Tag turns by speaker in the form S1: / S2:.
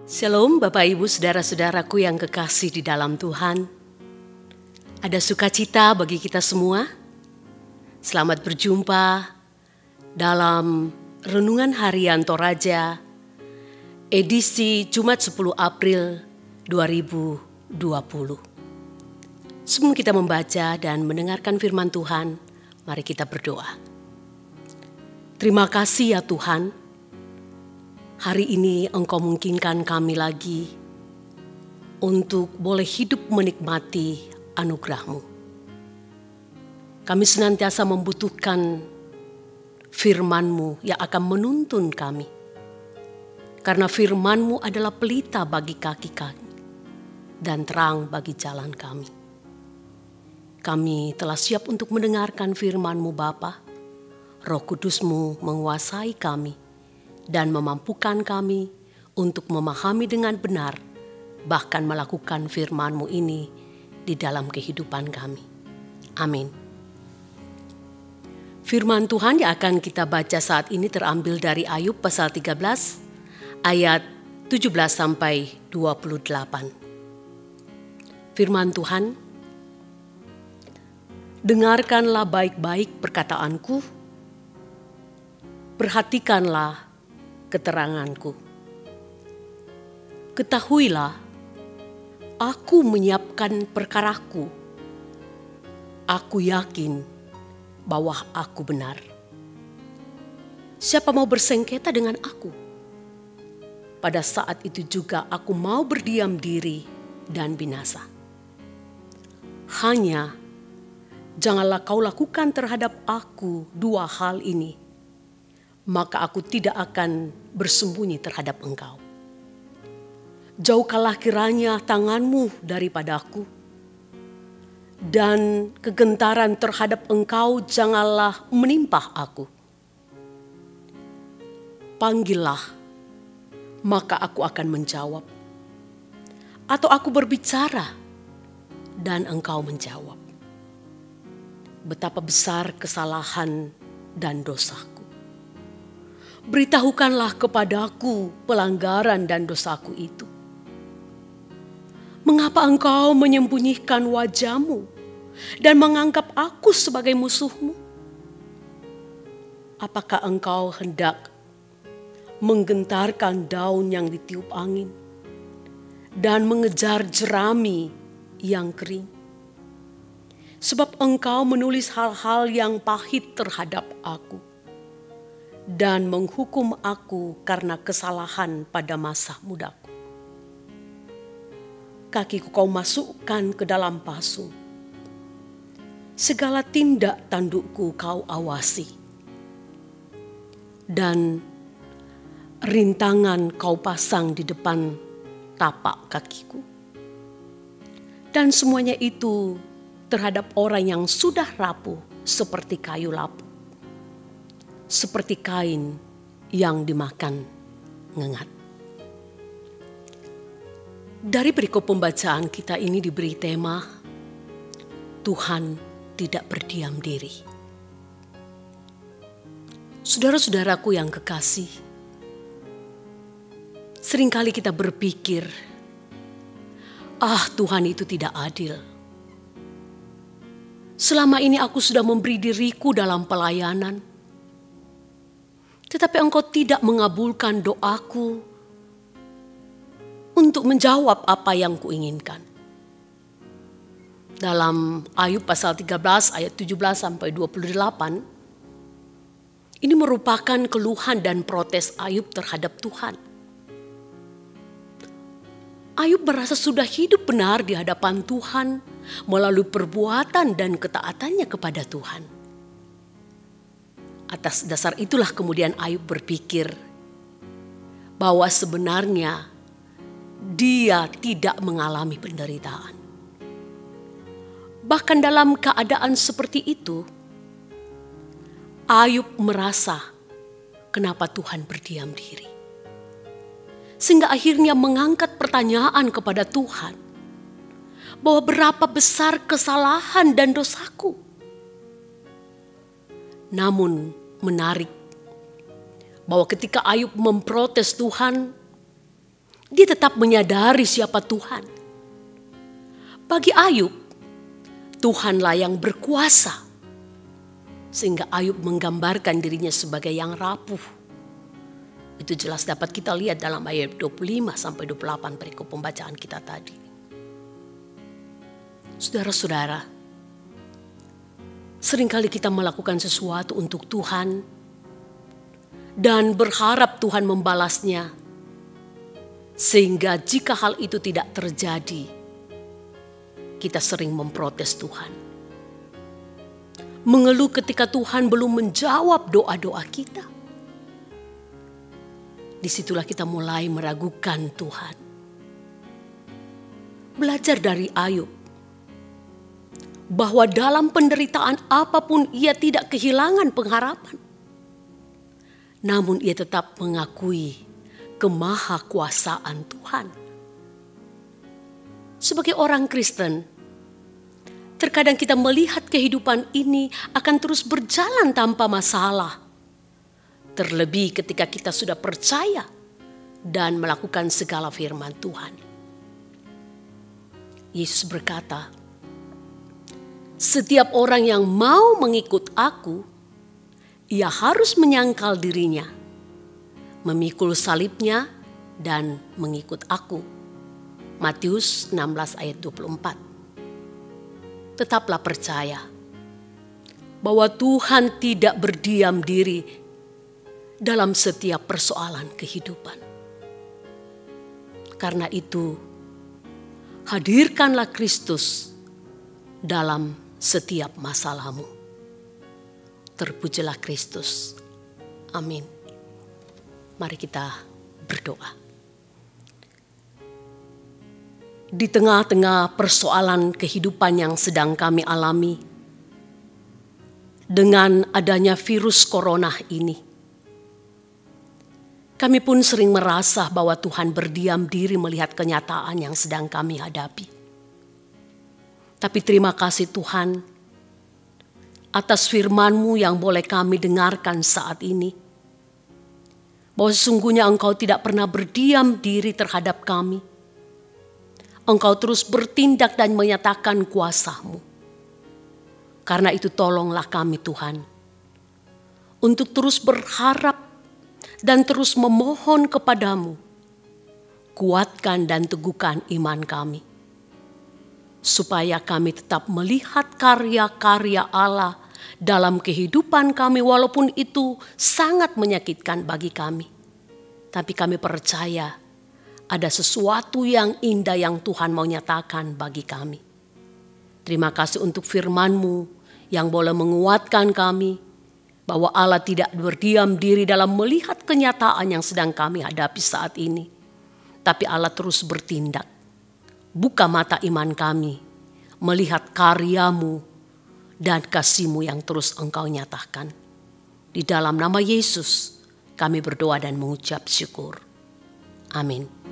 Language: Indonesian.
S1: Shalom Bapak Ibu Saudara-saudaraku yang kekasih di dalam Tuhan. Ada sukacita bagi kita semua. Selamat berjumpa dalam Renungan Harian Toraja edisi Jumat 10 April 2020. Sebelum kita membaca dan mendengarkan firman Tuhan, mari kita berdoa. Terima kasih ya Tuhan. Hari ini Engkau mungkinkan kami lagi untuk boleh hidup menikmati anugerah-Mu. Kami senantiasa membutuhkan firman-Mu yang akan menuntun kami. Karena firman-Mu adalah pelita bagi kaki kami dan terang bagi jalan kami. Kami telah siap untuk mendengarkan firman-Mu Bapa. Roh Kudus-Mu menguasai kami dan memampukan kami untuk memahami dengan benar, bahkan melakukan firman-Mu ini di dalam kehidupan kami. Amin. Firman Tuhan yang akan kita baca saat ini terambil dari Ayub pasal 13 ayat 17 sampai 28. Firman Tuhan, dengarkanlah baik-baik perkataanku, perhatikanlah keteranganku. Ketahuilah, aku menyiapkan perkaraku. Aku yakin bahwa aku benar. Siapa mau bersengketa dengan aku? Pada saat itu juga aku mau berdiam diri dan binasa. Hanya janganlah kau lakukan terhadap aku dua hal ini, maka aku tidak akan bersembunyi terhadap engkau. Jauhkanlah kiranya tanganmu daripadaku, dan kegentaran terhadap engkau janganlah menimpa aku. Panggillah, maka aku akan menjawab. Atau aku berbicara, dan engkau menjawab. Betapa besar kesalahan dan dosaku. Beritahukanlah kepadaku pelanggaran dan dosaku itu. Mengapa engkau menyembunyikan wajahmu dan menganggap aku sebagai musuhmu? Apakah engkau hendak menggentarkan daun yang ditiup angin dan mengejar jerami yang kering? Sebab engkau menulis hal-hal yang pahit terhadap aku dan menghukum aku karena kesalahan pada masa mudaku. Kakiku kau masukkan ke dalam pasung. Segala tindak tandukku kau awasi. Dan rintangan kau pasang di depan tapak kakiku. Dan semuanya itu terhadap orang yang sudah rapuh seperti kayu lapuk, seperti kain yang dimakan ngengat. Dari berikut pembacaan kita ini diberi tema, Tuhan tidak berdiam diri. Saudara-saudaraku yang kekasih, seringkali kita berpikir, Tuhan itu tidak adil. Selama ini aku sudah memberi diriku dalam pelayanan, tetapi engkau tidak mengabulkan doaku untuk menjawab apa yang kuinginkan. Dalam Ayub pasal 13 ayat 17 sampai 28, ini merupakan keluhan dan protes Ayub terhadap Tuhan. Ayub merasa sudah hidup benar di hadapan Tuhan melalui perbuatan dan ketaatannya kepada Tuhan. Atas dasar itulah kemudian Ayub berpikir bahwa sebenarnya dia tidak mengalami penderitaan. Bahkan dalam keadaan seperti itu, Ayub merasa kenapa Tuhan berdiam diri. Sehingga akhirnya mengangkat pertanyaan kepada Tuhan bahwa berapa besar kesalahan dan dosaku. Namun menarik bahwa ketika Ayub memprotes Tuhan, Dia tetap menyadari siapa Tuhan. Bagi Ayub, Tuhanlah yang berkuasa. Sehingga Ayub menggambarkan dirinya sebagai yang rapuh. Itu jelas dapat kita lihat dalam ayat 25-28 perikop pembacaan kita tadi. Saudara-saudara, seringkali kita melakukan sesuatu untuk Tuhan dan berharap Tuhan membalasnya. Sehingga jika hal itu tidak terjadi, kita sering memprotes Tuhan. Mengeluh ketika Tuhan belum menjawab doa-doa kita. Disitulah kita mulai meragukan Tuhan. Belajar dari Ayub, bahwa dalam penderitaan apapun ia tidak kehilangan pengharapan. Namun ia tetap mengakui kemahakuasaan Tuhan. Sebagai orang Kristen, terkadang kita melihat kehidupan ini akan terus berjalan tanpa masalah. Terlebih ketika kita sudah percaya dan melakukan segala firman Tuhan. Yesus berkata, setiap orang yang mau mengikut aku, ia harus menyangkal dirinya, memikul salibnya dan mengikut aku. Matius 16 ayat 24. Tetaplah percaya bahwa Tuhan tidak berdiam diri dalam setiap persoalan kehidupan. Karena itu, hadirkanlah Kristus dalam setiap masalahmu. Terpujilah Kristus. Amin. Mari kita berdoa. Di tengah-tengah persoalan kehidupan yang sedang kami alami, dengan adanya virus corona ini, kami pun sering merasa bahwa Tuhan berdiam diri melihat kenyataan yang sedang kami hadapi. Tapi terima kasih Tuhan atas firman-Mu yang boleh kami dengarkan saat ini. Bahwa sesungguhnya Engkau tidak pernah berdiam diri terhadap kami. Engkau terus bertindak dan menyatakan kuasa-Mu. Karena itu tolonglah kami Tuhan, untuk terus berharap dan terus memohon kepadamu. Kuatkan dan teguhkan iman kami, supaya kami tetap melihat karya-karya Allah dalam kehidupan kami, walaupun itu sangat menyakitkan bagi kami. Tapi kami percaya ada sesuatu yang indah yang Tuhan mau nyatakan bagi kami. Terima kasih untuk firman-Mu yang boleh menguatkan kami, bahwa Allah tidak berdiam diri dalam melihat kenyataan yang sedang kami hadapi saat ini. Tapi Allah terus bertindak. Buka mata iman kami, melihat karya-Mu dan kasih-Mu yang terus Engkau nyatakan. Di dalam nama Yesus kami berdoa dan mengucap syukur. Amin.